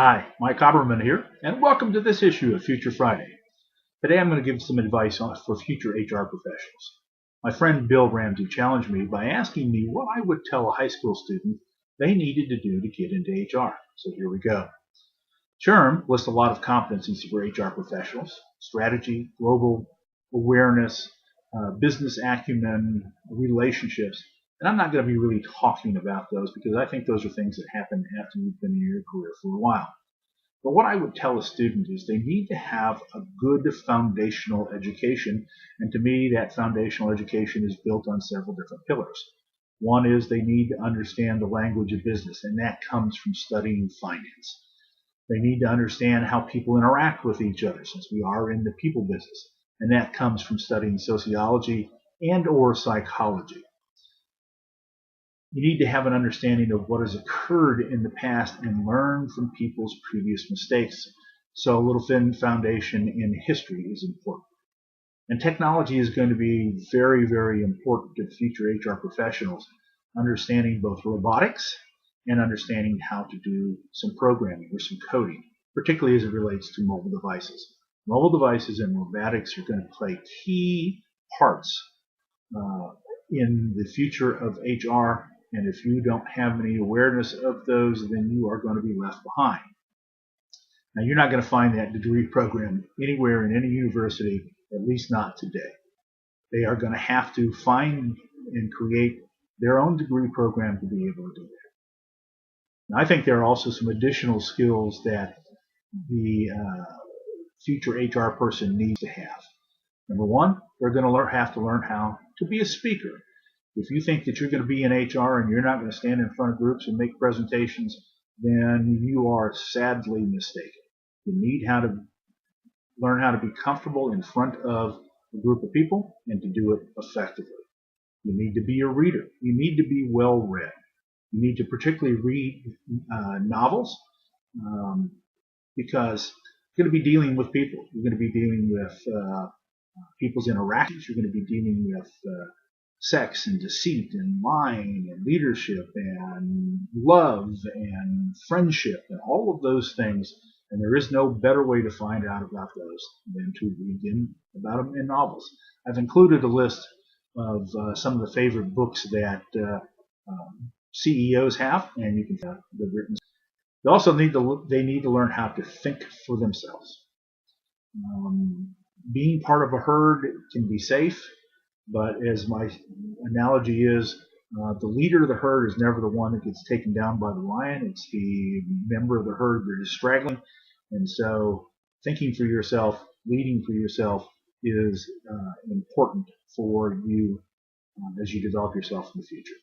Hi, Mike Oberman here, and welcome to this issue of Future Friday. Today I'm going to give some advice for future HR professionals. My friend Bill Ramsey challenged me by asking me what I would tell a high school student they needed to do to get into HR. So here we go. SHRM lists a lot of competencies for HR professionals: strategy, global awareness, business acumen, relationships. And I'm not going to be really talking about those because I think those are things that happen after you've been in your career for a while. But what I would tell a student is they need to have a good foundational education. And to me, that foundational education is built on several different pillars. One is they need to understand the language of business, and that comes from studying finance. They need to understand how people interact with each other, since we are in the people business, and that comes from studying sociology and or psychology. You need to have an understanding of what has occurred in the past and learn from people's previous mistakes. So a little thin foundation in history is important. And technology is going to be very, very important to future HR professionals, understanding both robotics and understanding how to do some programming or some coding, particularly as it relates to mobile devices. Mobile devices and robotics are going to play key parts in the future of HR, and if you don't have any awareness of those, then you are going to be left behind. Now, you're not going to find that degree program anywhere in any university, at least not today. They are going to have to find and create their own degree program to be able to do that. Now, I think there are also some additional skills that the future HR person needs to have. Number one, they're going to have to learn how to be a speaker. If you think that you're going to be in HR and you're not going to stand in front of groups and make presentations, then you are sadly mistaken. You need how to learn how to be comfortable in front of a group of people and to do it effectively. You need to be a reader. You need to be well read. You need to particularly read novels because you're going to be dealing with people. You're going to be dealing with people's interactions. You're going to be dealing with sex and deceit and lying and leadership and love and friendship and all of those things. And there is no better way to find out about those than to read about them in novels. I've included a list of some of the favorite books that CEOs have, and you can find they've written. They need to learn how to think for themselves. Being part of a herd can be safe, but as my analogy is, the leader of the herd is never the one that gets taken down by the lion. It's the member of the herd that is straggling. And so thinking for yourself, leading for yourself is important for you as you develop yourself in the future.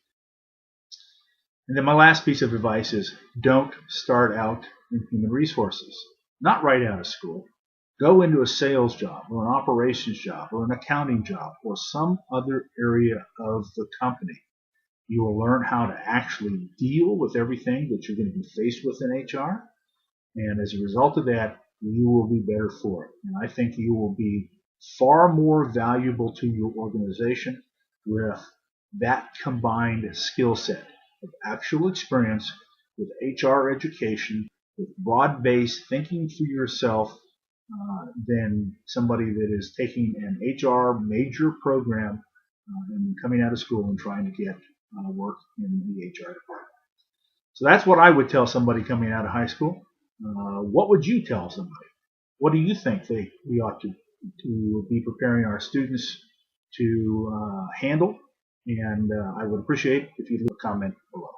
And then my last piece of advice is don't start out in human resources, not right out of school. Go into a sales job or an operations job or an accounting job or some other area of the company. You will learn how to actually deal with everything that you're going to be faced with in HR. And as a result of that, you will be better for it. And I think you will be far more valuable to your organization with that combined skill set of actual experience with HR education, with broad-based thinking for yourself, than somebody that is taking an HR major program and coming out of school and trying to get work in the HR department. So that's what I would tell somebody coming out of high school. What would you tell somebody? What do you think we ought to be preparing our students to handle? And I would appreciate if you leave a comment below.